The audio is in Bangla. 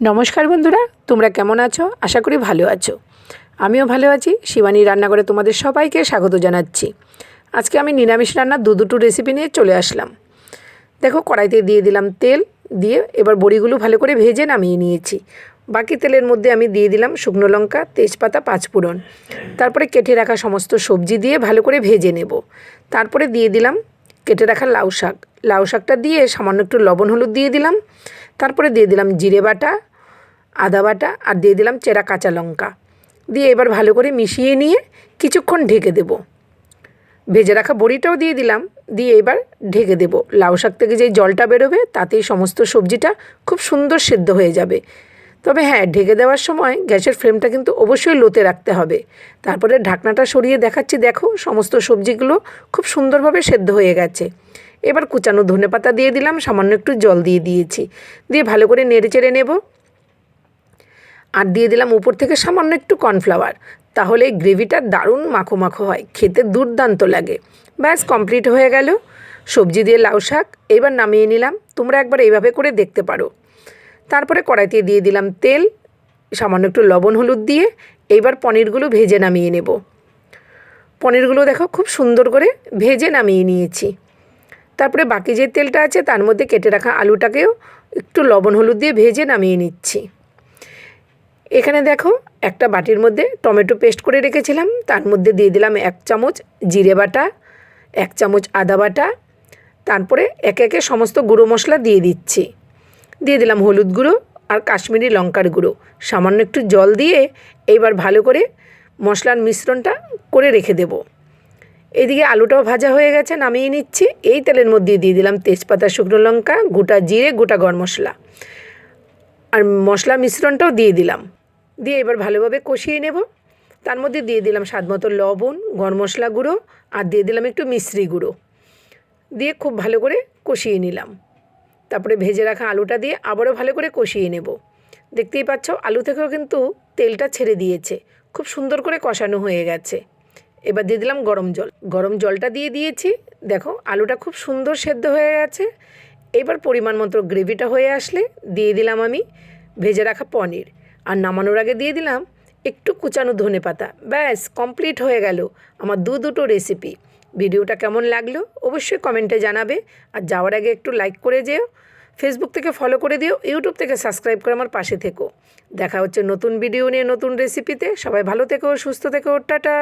नमस्कार बंधुरा তোমরা কেমন আছো আশা করি ভালো আছো। আমিও ভালো আছি। শিবানী রান্নাঘরে তোমাদের সবাইকে স্বাগত জানাচ্ছি। আজকে আমি নিরামিষ রান্নার দুটো রেসিপি নিয়ে চলে আসলাম। দেখো কড়াইতে দিয়ে দিলাম তেল, দিয়ে এবার বড়িগুলো ভালো করে ভেজে নামিয়ে নিয়েছি। বাকি তেলের মধ্যে আমি দিয়ে দিলাম শুকনো লঙ্কা, তেজপাতা, পাঁচফোড়ন। তারপরে কেটে রাখা সমস্ত সবজি দিয়ে ভালো করে ভেজে নেব। তারপরে দিয়ে দিলাম কেটে রাখা লাউ শাক। লাউ শাকটা দিয়ে সামান্য একটু লবণ হলুদ দিয়ে দিলাম। তারপরে দিয়ে দিলাম জিরে বাটা, আদা বাটা আর দিয়ে দিলাম চেরা কাঁচা লঙ্কা। দিয়ে এবার ভালো করে মিশিয়ে নিয়ে কিছুক্ষণ ঢেকে দেব। ভেজে রাখা বড়িটাও দিয়ে দিলাম, দিয়ে এবার ঢেকে দেব। লাউ শাক থেকে যেই জলটা বেরোবে তাতেই সমস্ত সবজিটা খুব সুন্দর সেদ্ধ হয়ে যাবে। তবে হ্যাঁ, ঢেকে দেওয়ার সময় গ্যাসের ফ্লেমটা কিন্তু অবশ্যই লোতে রাখতে হবে। তারপরে ঢাকনাটা সরিয়ে দেখাচ্ছি, দেখো সমস্ত সবজিগুলো খুব সুন্দরভাবে সেদ্ধ হয়ে গেছে। এবার কুচানো ধনেপাতা দিয়ে দিলাম, সামান্য একটু জল দিয়ে দিয়েছি, দিয়ে ভালো করে নেড়ে চেড়ে নেব। আর দিয়ে দিলাম উপর থেকে সামান্য একটু কর্নফ্লাওয়ার। তাহলে এই গ্রেভিটা দারুণ মাখো মাখো হয়, খেতে দুর্দান্ত লাগে। ব্যাস কমপ্লিট হয়ে গেল সবজি দিয়ে লাউ শাক। এবার নামিয়ে নিলাম। তোমরা একবার এইভাবে করে দেখতে পারো। তারপরে কড়াইতে দিয়ে দিলাম তেল, সামান্য একটু লবণ হলুদ দিয়ে এইবার পনিরগুলো ভেজে নামিয়ে নেব। পনিরগুলো দেখো খুব সুন্দর করে ভেজে নামিয়ে নিয়েছি। তারপরে বাকি যে তেলটা আছে তার মধ্যে কেটে রাখা আলুটাকেও একটু লবণ হলুদ দিয়ে ভেজে নামিয়ে নিচ্ছি। এখানে দেখো একটা বাটির মধ্যে টমেটো পেস্ট করে রেখেছিলাম, তার মধ্যে দিয়ে দিলাম 1 চামচ জিরে বাটা, 1 চামচ আদা বাটা। তারপরে একে একে সমস্ত গুঁড়ো মশলা দিয়ে দিচ্ছি। দিয়ে দিলাম হলুদ গুঁড়ো আর কাশ্মীরি লঙ্কার গুঁড়ো। সামান্য একটু জল দিয়ে এইবার ভালো করে মশলার মিশ্রণটা করে রেখে দেব। এদিকে আলুটাও ভাজা হয়ে গেছে, নামিয়ে নিচ্ছি। এই তেলের মধ্যে দিয়ে দিলাম তেজপাতা, শুকনো লঙ্কা, গোটা জিরে, গোটা গরম মশলা আর মশলা মিশ্রণটাও দিয়ে দিলাম। দিয়ে এবার ভালোভাবে কষিয়ে নেব। তার মধ্যে দিয়ে দিলাম স্বাদমতো লবণ, গরম মশলা গুঁড়ো আর দিয়ে দিলাম একটু মিশ্রি গুঁড়ো। দিয়ে খুব ভালো করে কষিয়ে নিলাম। তারপরে ভেজে রাখা আলুটা দিয়ে আবারও ভালো করে কষিয়ে নেব। দেখতেই পাচ্ছ আলু থেকেও কিন্তু তেলটা ছেড়ে দিয়েছে, খুব সুন্দর করে কষানো হয়ে গেছে। এবার দিয়ে দিলাম গরম জল। গরম জলটা দিয়ে দিয়েছি। দেখো আলুটা খুব সুন্দর সেদ্ধ হয়ে গেছে। এবার পরিমাণ মতো গ্রেভিটা হয়ে আসলে দিয়ে দিলাম আমি ভেজে রাখা পনির। আর নামানোর আগে দিয়ে দিলাম একটু কুচানো ধনেপাতা। ব্যাস কমপ্লিট হয়ে গেল আমার দুটো রেসিপি। ভিডিওটা কেমন লাগলো অবশ্যই কমেন্টে জানাবে। আর যাওয়ার আগে একটু লাইক করে যেও, ফেসবুক থেকে ফলো করে দিও, ইউটিউব থেকে সাবস্ক্রাইব করে আমার পাশে থেকো। দেখা হচ্ছে নতুন ভিডিও নিয়ে নতুন রেসিপিতে। সবাই ভালো থেকো, সুস্থ থেকো, টাটা।